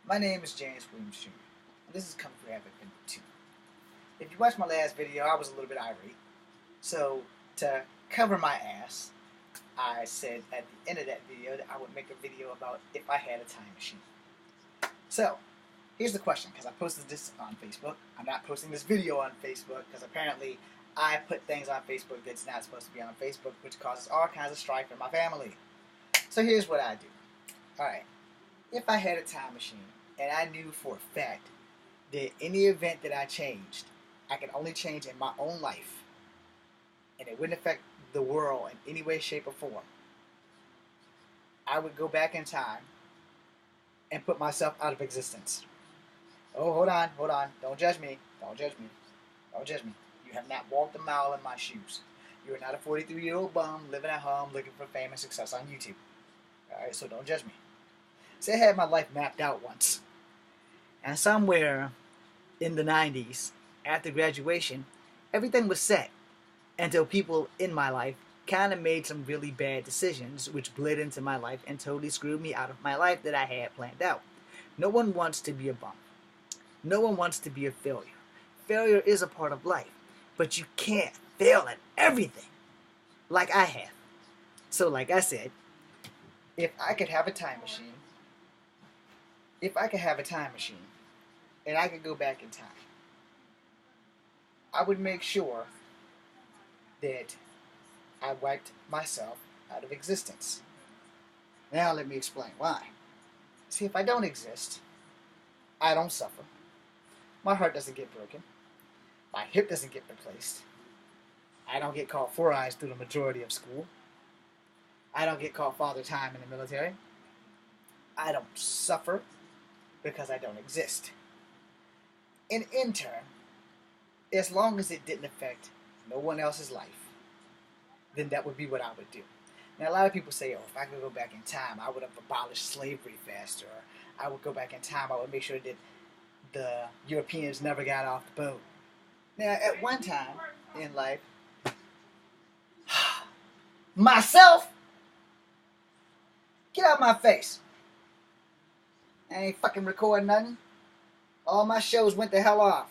My name is James Williams Jr. and this is Kung Fu Havoc Video 2. If you watched my last video, I was a little bit irate. So, to cover my ass, I said at the end of that video that I would make a video about if I had a time machine. So, here's the question, because I posted this on Facebook. I'm not posting this video on Facebook because apparently I put things on Facebook that's not supposed to be on Facebook, which causes all kinds of strife in my family. So here's what I do. Alright, if I had a time machine and I knew for a fact that any event that I changed, I could only change in my own life, and it wouldn't affect the world in any way, shape, or form, I would go back in time and put myself out of existence. Oh, hold on. Don't judge me. Don't judge me. You have not walked a mile in my shoes. You are not a 43-year-old bum living at home looking for fame and success on YouTube. Alright, so don't judge me. Say I had my life mapped out once. And somewhere in the 90s, after graduation, everything was set until people in my life kind of made some really bad decisions which bled into my life and totally screwed me out of my life that I had planned out. No one wants to be a bum. No one wants to be a failure. Failure is a part of life, but you can't fail at everything like I have. So like I said, if I could have a time machine, and I could go back in time, I would make sure that I wiped myself out of existence. Now let me explain why. See, if I don't exist, I don't suffer. My heart doesn't get broken. My hip doesn't get replaced. I don't get called four eyes through the majority of school. I don't get called father time in the military. I don't suffer because I don't exist. And in turn, as long as it didn't affect no one else's life, then that would be what I would do. Now, a lot of people say, oh, if I could go back in time, I would have abolished slavery faster. Or I would go back in time, I would make sure that the Europeans never got off the boat. Now, at one time in life, myself, get out of my face. I ain't fucking recording nothing. All my shows went the hell off.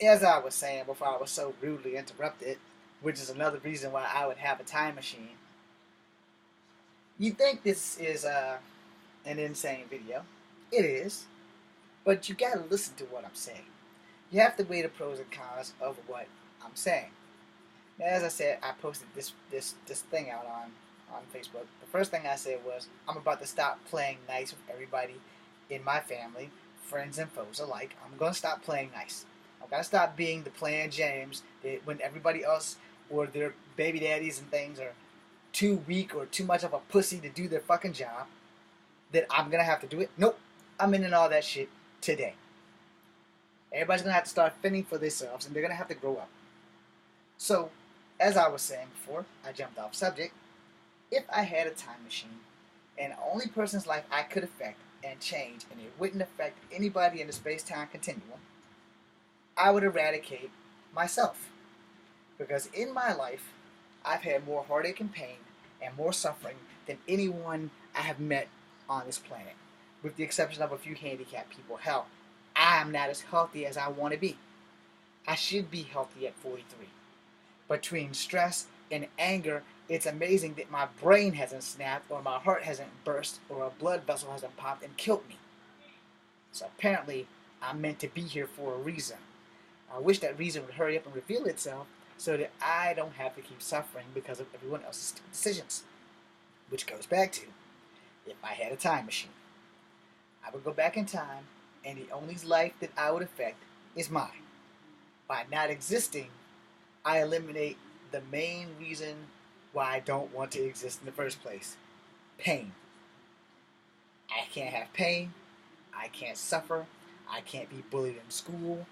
As I was saying before I was so rudely interrupted, which is another reason why I would have a time machine. You think this is an insane video. It is. But you gotta listen to what I'm saying. You have to weigh the pros and cons of what I'm saying. Now, as I said, I posted this thing out on Facebook. The first thing I said was, I'm about to stop playing nice with everybody in my family, friends and foes alike. I'm going to stop playing nice. I'm going to stop being the plain James that when everybody else or their baby daddies and things are too weak or too much of a pussy to do their fucking job, that I'm going to have to do it. Nope. I'm in all that shit today. Everybody's going to have to start fending for themselves, and they're going to have to grow up. So, as I was saying before, I jumped off subject. If I had a time machine, and the only person's life I could affect and change, and it wouldn't affect anybody in the space-time continuum, I would eradicate myself. Because in my life, I've had more heartache and pain and more suffering than anyone I have met on this planet. With the exception of a few handicapped people. Hell, I'm not as healthy as I want to be. I should be healthy at 43. Between stress and anger, it's amazing that my brain hasn't snapped, or my heart hasn't burst, or a blood vessel hasn't popped and killed me. So apparently, I'm meant to be here for a reason. I wish that reason would hurry up and reveal itself so that I don't have to keep suffering because of everyone else's decisions. Which goes back to, if I had a time machine, I would go back in time, and the only life that I would affect is mine. By not existing, I eliminate the main reason why I don't want to exist in the first place. Pain. I can't have pain. I can't suffer. I can't be bullied in school.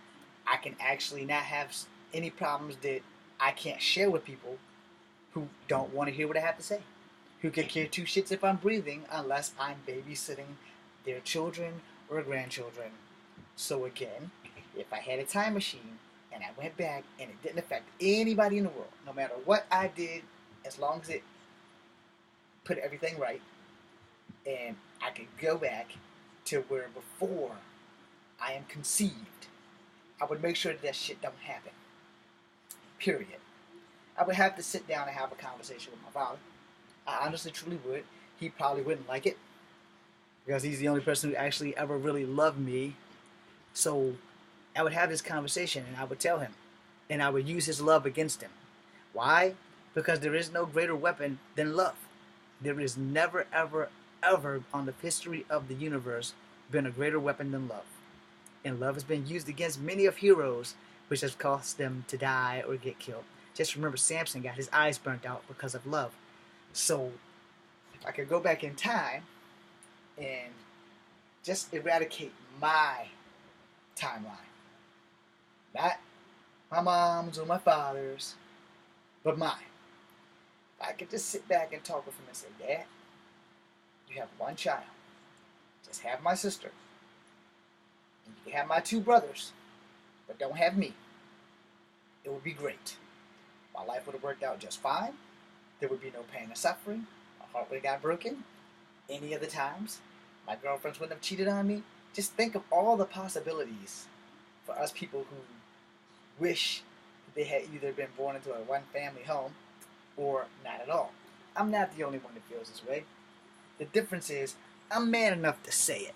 I can actually not have any problems that I can't share with people who don't want to hear what I have to say. Who could care two shits if I'm breathing unless I'm babysitting their children or grandchildren. So again, if I had a time machine and I went back and it didn't affect anybody in the world, no matter what I did, as long as it put everything right, and I could go back to where before I am conceived, I would make sure that shit don't happen. Period. I would have to sit down and have a conversation with my father. I honestly, truly would. He probably wouldn't like it because he's the only person who actually ever really loved me. So I would have this conversation and I would tell him, and I would use his love against him. Why? Because there is no greater weapon than love. There is never, ever, ever on the history of the universe been a greater weapon than love. And love has been used against many of heroes, which has caused them to die or get killed. Just remember, Samson got his eyes burnt out because of love. So, if I could go back in time and just eradicate my timeline, not my mom's or my father's, but mine. If I could just sit back and talk with him and say, Dad, you have one child. Just have my sister. And you can have my two brothers, but don't have me. It would be great. My life would have worked out just fine. There would be no pain or suffering. My heart would have got broken any of the times. My girlfriends wouldn't have cheated on me. Just think of all the possibilities for us people who wish they had either been born into a one-family home or not at all. I'm not the only one that feels this way. The difference is I'm man enough to say it.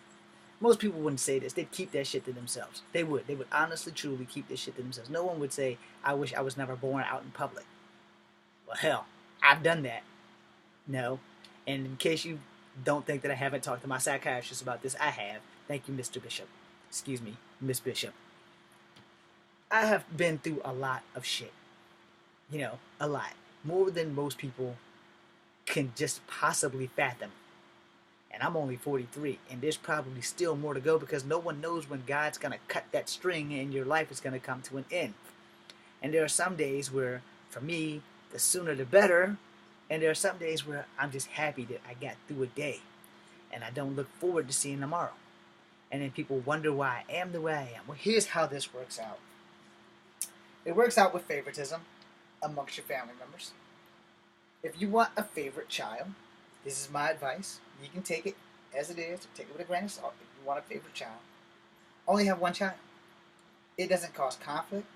Most people wouldn't say this. They'd keep that shit to themselves. They would. They would honestly, truly keep this shit to themselves. No one would say, I wish I was never born out in public. Well, hell, I've done that. No. And in case you don't think that I haven't talked to my psychiatrist about this, I have. Thank you, Mr. Bishop. Excuse me, Miss Bishop. I have been through a lot of shit. You know, a lot. More than most people can just possibly fathom. And I'm only 43, and there's probably still more to go because no one knows when God's going to cut that string and your life is going to come to an end. And there are some days where, for me, the sooner the better, and there are some days where I'm just happy that I got through a day, and I don't look forward to seeing tomorrow. And then people wonder why I am the way I am. Well, here's how this works out. It works out with favoritism amongst your family members. If you want a favorite child, this is my advice. You can take it as it is, or take it with a grain of salt. If you want a favorite child, only have one child. It doesn't cause conflict.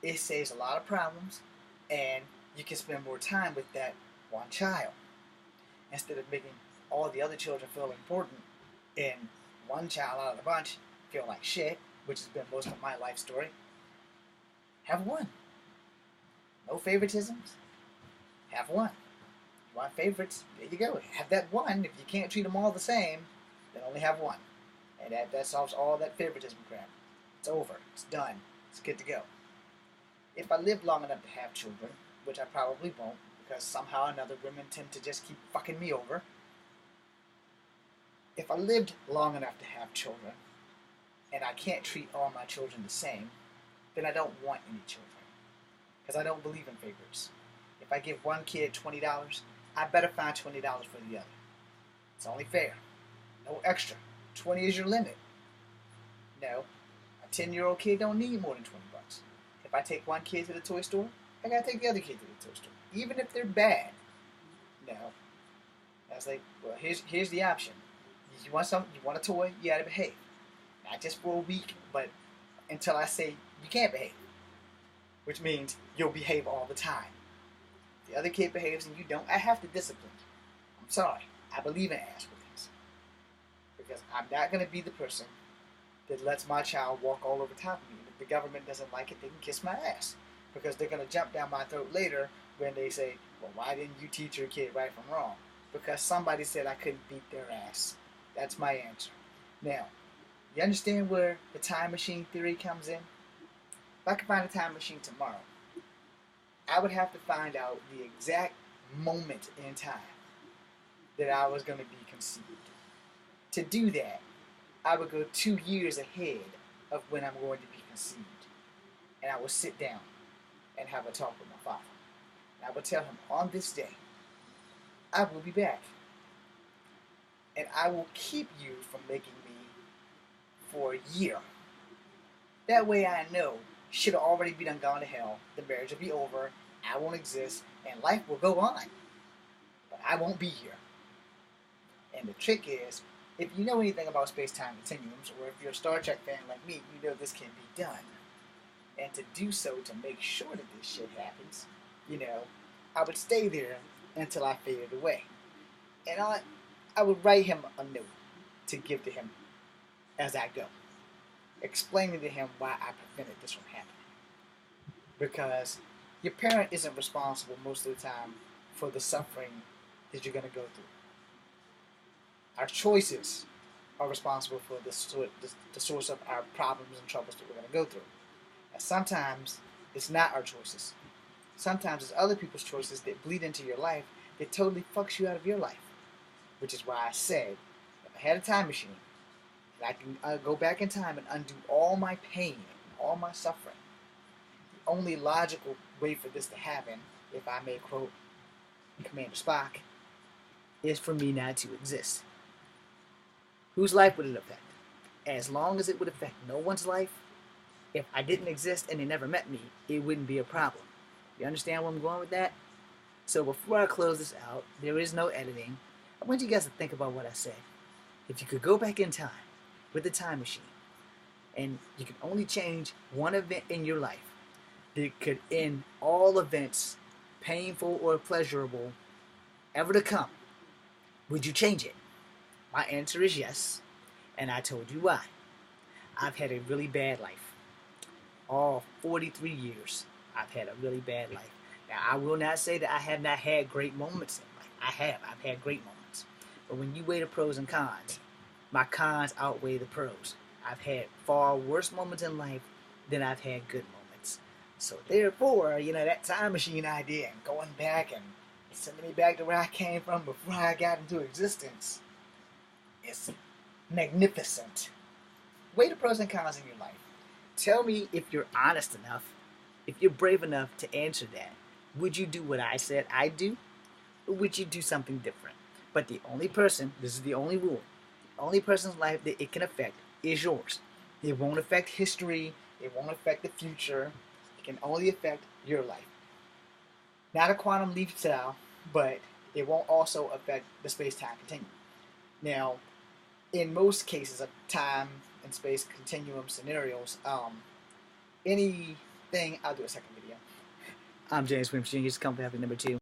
It saves a lot of problems, and you can spend more time with that one child instead of making all the other children feel important and one child out of the bunch feel like shit, which has been most of my life story. Have one. No favoritisms. Have one. You want favorites? There you go. Have that one. If you can't treat them all the same, then only have one. And that solves all that favoritism crap. It's over. It's done. It's good to go. If I live long enough to have children, which I probably won't, because somehow or another women tend to just keep fucking me over. If I lived long enough to have children, and I can't treat all my children the same, then I don't want any children. Because I don't believe in favorites. If I give one kid $20, I better find $20 for the other. It's only fair. No extra. 20 is your limit. No, a 10-year-old kid don't need more than 20 bucks. If I take one kid to the toy store, I gotta take the other kid to the toy store, even if they're bad. No, I was like, well, here's the option. You want something? You want a toy? You gotta behave. Not just for a week, but until I say you can't behave, which means you'll behave all the time. If the other kid behaves and you don't, I have to discipline you. I'm sorry. I believe in ass whippings because I'm not gonna be the person that lets my child walk all over top of me. And if the government doesn't like it, they can kiss my ass. Because they're going to jump down my throat later when they say, well, why didn't you teach your kid right from wrong? Because somebody said I couldn't beat their ass. That's my answer. Now, you understand where the time machine theory comes in? If I could find a time machine tomorrow, I would have to find out the exact moment in time that I was going to be conceived. To do that, I would go 2 years ahead of when I'm going to be conceived. And I would sit down and have a talk with my father. And I would tell him, on this day, I will be back. And I will keep you from making me for a year. That way I know shit will already be done gone to hell, the marriage will be over, I won't exist, and life will go on. But I won't be here. And the trick is, if you know anything about space-time continuums, or if you're a Star Trek fan like me, you know this can be done. And to do so, to make sure that this shit happens, I would stay there until I faded away. And I would write him a note to give to him as I go, explaining to him why I prevented this from happening. Because your parent isn't responsible most of the time for the suffering that you're going to go through. Our choices are responsible for the source of our problems and troubles that we're going to go through. And sometimes it's not our choices. Sometimes it's other people's choices that bleed into your life that totally fucks you out of your life. Which is why I said, if I had a time machine, and I can go back in time and undo all my pain and all my suffering, the only logical way for this to happen, if I may quote Commander Spock, is for me not to exist. Whose life would it affect? As long as it would affect no one's life, if I didn't exist and they never met me, it wouldn't be a problem. You understand where I'm going with that? So before I close this out, there is no editing. I want you guys to think about what I said. If you could go back in time with the time machine, and you could only change one event in your life that could end all events, painful or pleasurable, ever to come, would you change it? My answer is yes, and I told you why. I've had a really bad life. All 43 years, I've had a really bad life. Now, I will not say that I have not had great moments in life. I have. I've had great moments. But when you weigh the pros and cons, my cons outweigh the pros. I've had far worse moments in life than I've had good moments. So therefore, that time machine idea and going back and sending me back to where I came from before I got into existence is magnificent. Weigh the pros and cons in your life. Tell me if you're honest enough, if you're brave enough to answer that. Would you do what I said I'd do? Or would you do something different? But the only person, this is the only rule, the only person's life that it can affect is yours. It won't affect history. It won't affect the future. It can only affect your life. Not a quantum leap style, but it won't also affect the space-time continuum. Now, in most cases of time and space continuum scenarios, anything, I'll do a second video. I'm James Williams Jr. It's Company Number 2.